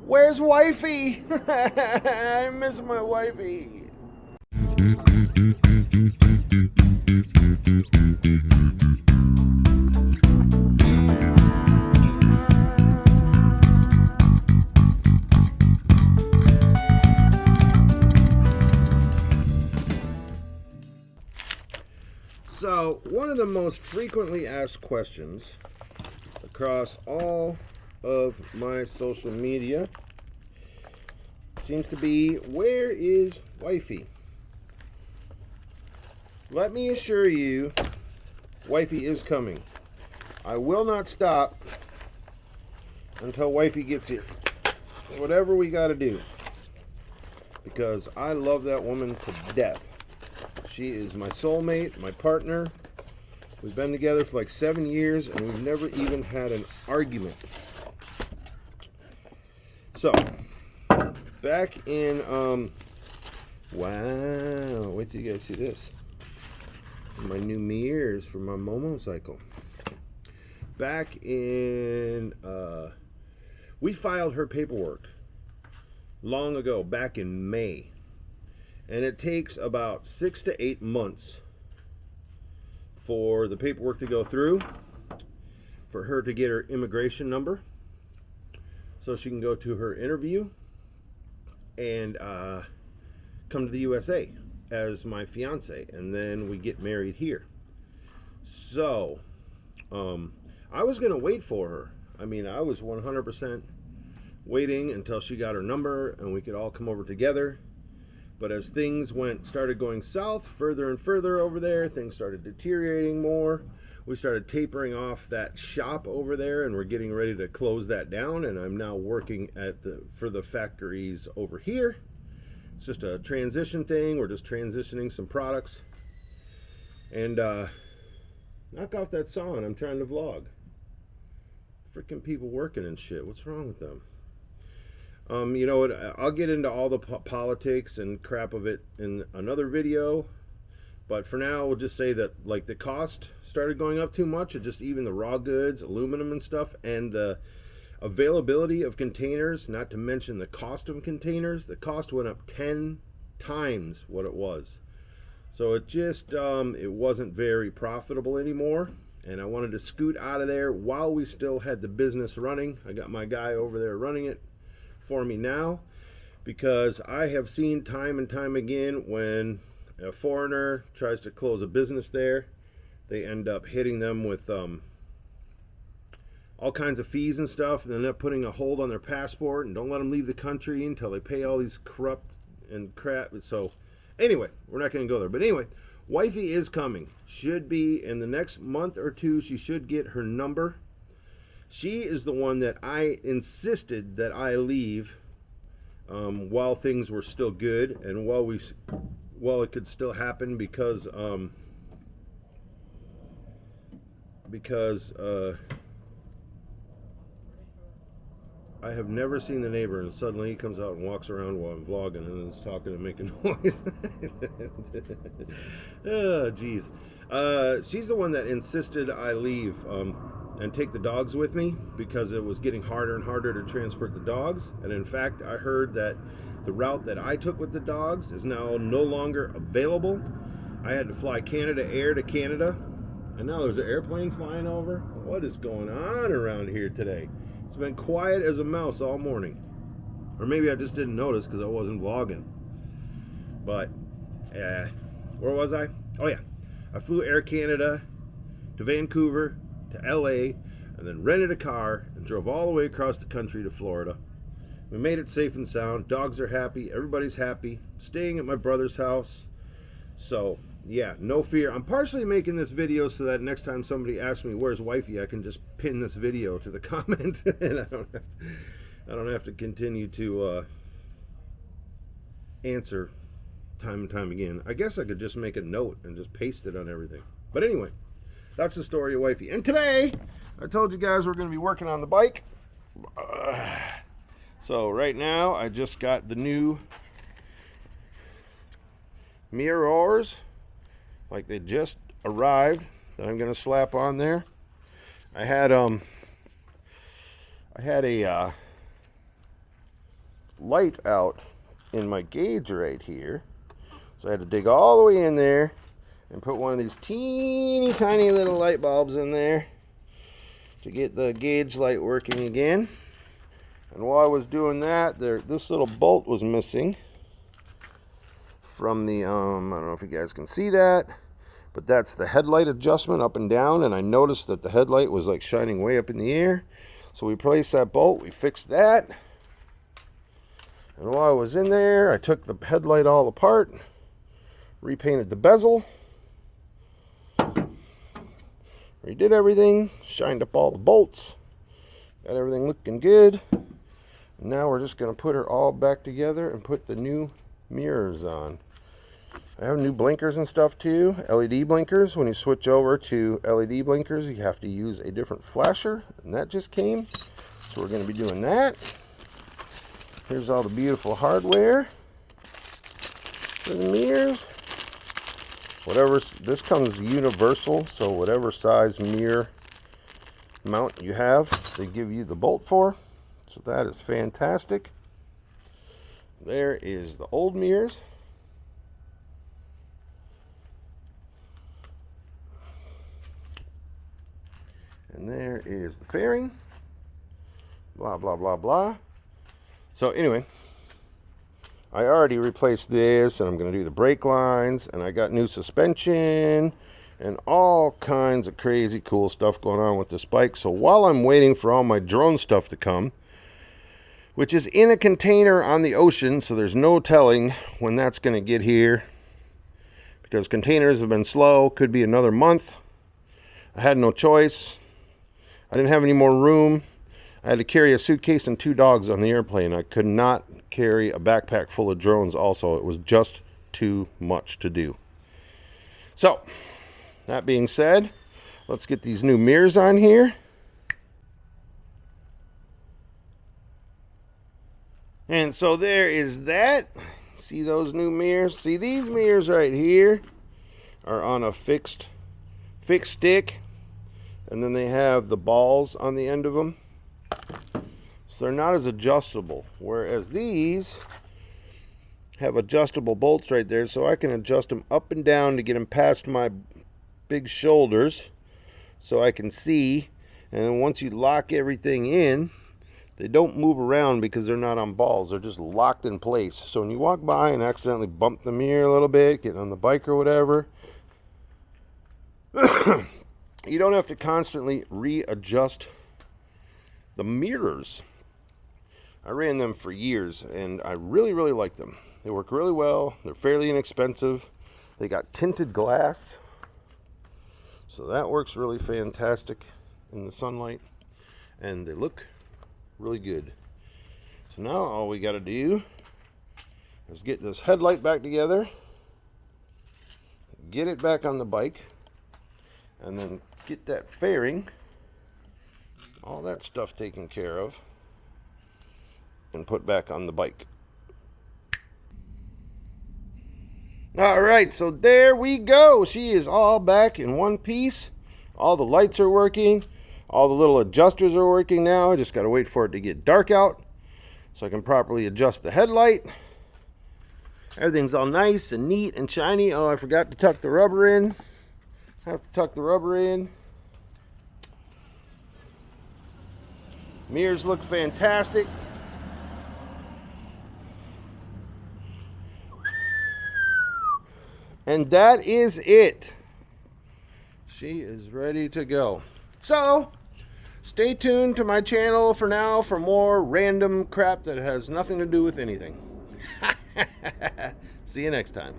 Where's Wifey? I miss my wifey. So, one of the most frequently asked questions across all of my social media seems to be, where is Wifey? Let me assure you, Wifey is coming. I will not stop until Wifey gets here. Whatever we got to do. Because I love that woman to death. She is my soulmate, my partner. We've been together for like 7 years and we've never even had an argument. So, back in, wow, wait till you guys see this. My new mirrors for my motorcycle. Back in, we filed her paperwork long ago, back in May. And it takes about 6 to 8 months for the paperwork to go through, for her to get her immigration number, so she can go to her interview and come to the USA as my fiance, and then we get married here. So, I was going to wait for her. I mean, I was 100% waiting until she got her number and we could all come over together. But as things started going south further and further over there, things started deteriorating more. We started tapering off that shop over there, and we're getting ready to close that down. And I'm now working for the factories over here. It's just a transition thing. We're just transitioning some products. And knock off that song. I'm trying to vlog. Freaking people working and shit. What's wrong with them? You know what? I'll get into all the politics and crap of it in another video. But for now, we'll just say that like the cost started going up too much, of just even the raw goods, aluminum and stuff, and the availability of containers, not to mention the cost of containers. The cost went up 10 times what it was. So it just, it wasn't very profitable anymore. And I wanted to scoot out of there while we still had the business running. I got my guy over there running it for me now, because I have seen time and time again when a foreigner tries to close a business there, they end up hitting them with all kinds of fees and stuff, and then end up putting a hold on their passport and don't let them leave the country until they pay all these corrupt and crap. So anyway, we're not going to go there. But anyway, Wifey is coming. Should be in the next month or two. She should get her number. She is the one that I insisted that I leave while things were still good and while it could still happen, because I have never seen the neighbor and suddenly he comes out and walks around while I'm vlogging and is talking and making noise. Oh, jeez. She's the one that insisted I leave and take the dogs with me, because it was getting harder and harder to transport the dogs. And in fact, I heard that the route that I took with the dogs is now no longer available. I had to fly Canada Air to Canada, and now there's an airplane flying over. What is going on around here today? It's been quiet as a mouse all morning. Or maybe I just didn't notice because I wasn't vlogging. But, where was I? Oh yeah, I flew Air Canada to Vancouver to LA, and then rented a car and drove all the way across the country to Florida. We made it safe and sound. Dogs are happy. Everybody's happy. Staying at my brother's house. So, yeah, no fear. I'm partially making this video so that next time somebody asks me, where's Wifey, I can just pin this video to the comment. And I don't have to continue to answer time and time again. I guess I could just make a note and just paste it on everything. But anyway, that's the story of Wifey. And today, I told you guys we're going to be working on the bike. So right now, I just got the new mirrors, like they just arrived, that I'm going to slap on there. I had a light out in my gauge right here. So I had to dig all the way in there and put one of these teeny tiny little light bulbs in there to get the gauge light working again. And while I was doing that, this little bolt was missing from the, I don't know if you guys can see that, but that's the headlight adjustment up and down, and I noticed that the headlight was like shining way up in the air. So we replaced that bolt, we fixed that. And while I was in there, I took the headlight all apart, repainted the bezel, redid everything, shined up all the bolts, got everything looking good. Now we're just going to put her all back together and put the new mirrors on. I have new blinkers and stuff too, LED blinkers. When you switch over to LED blinkers, you have to use a different flasher, and that just came. So we're going to be doing that. Here's all the beautiful hardware for the mirrors. This comes universal, so whatever size mirror mount you have, they give you the bolt for. So that is fantastic. There is the old mirrors. And there is the fairing. Blah, blah, blah, blah. So anyway, I already replaced this, and I'm going to do the brake lines, and I got new suspension and all kinds of crazy cool stuff going on with this bike. So while I'm waiting for all my drone stuff to come, which is in a container on the ocean, so there's no telling when that's going to get here, because containers have been slow. Could be another month. I had no choice. I didn't have any more room. I had to carry a suitcase and 2 dogs on the airplane. I could not carry a backpack full of drones also. It was just too much to do. So, that being said, let's get these new mirrors on here. And so there is that. See those new mirrors? See, these mirrors right here are on a fixed stick, and then they have the balls on the end of them. So they're not as adjustable, whereas these have adjustable bolts right there, so I can adjust them up and down to get them past my big shoulders so I can see. And then once you lock everything in, they don't move around because they're not on balls. They're just locked in place. So when you walk by and accidentally bump the mirror a little bit, getting on the bike or whatever, you don't have to constantly readjust the mirrors. I ran them for years, and I really, really like them. They work really well. They're fairly inexpensive. They got tinted glass, so that works really fantastic in the sunlight, and they look really good. So now all we got to do is get this headlight back together, get it back on the bike, and then get that fairing, all that stuff taken care of, and put back on the bike. Alright, so there we go. She is all back in one piece. All the lights are working. All the little adjusters are working now. I just got to wait for it to get dark out so I can properly adjust the headlight. Everything's all nice and neat and shiny. Oh, I forgot to tuck the rubber in. Have to tuck the rubber in. Mirrors look fantastic. And that is it. She is ready to go. So, stay tuned to my channel for now for more random crap that has nothing to do with anything. See you next time.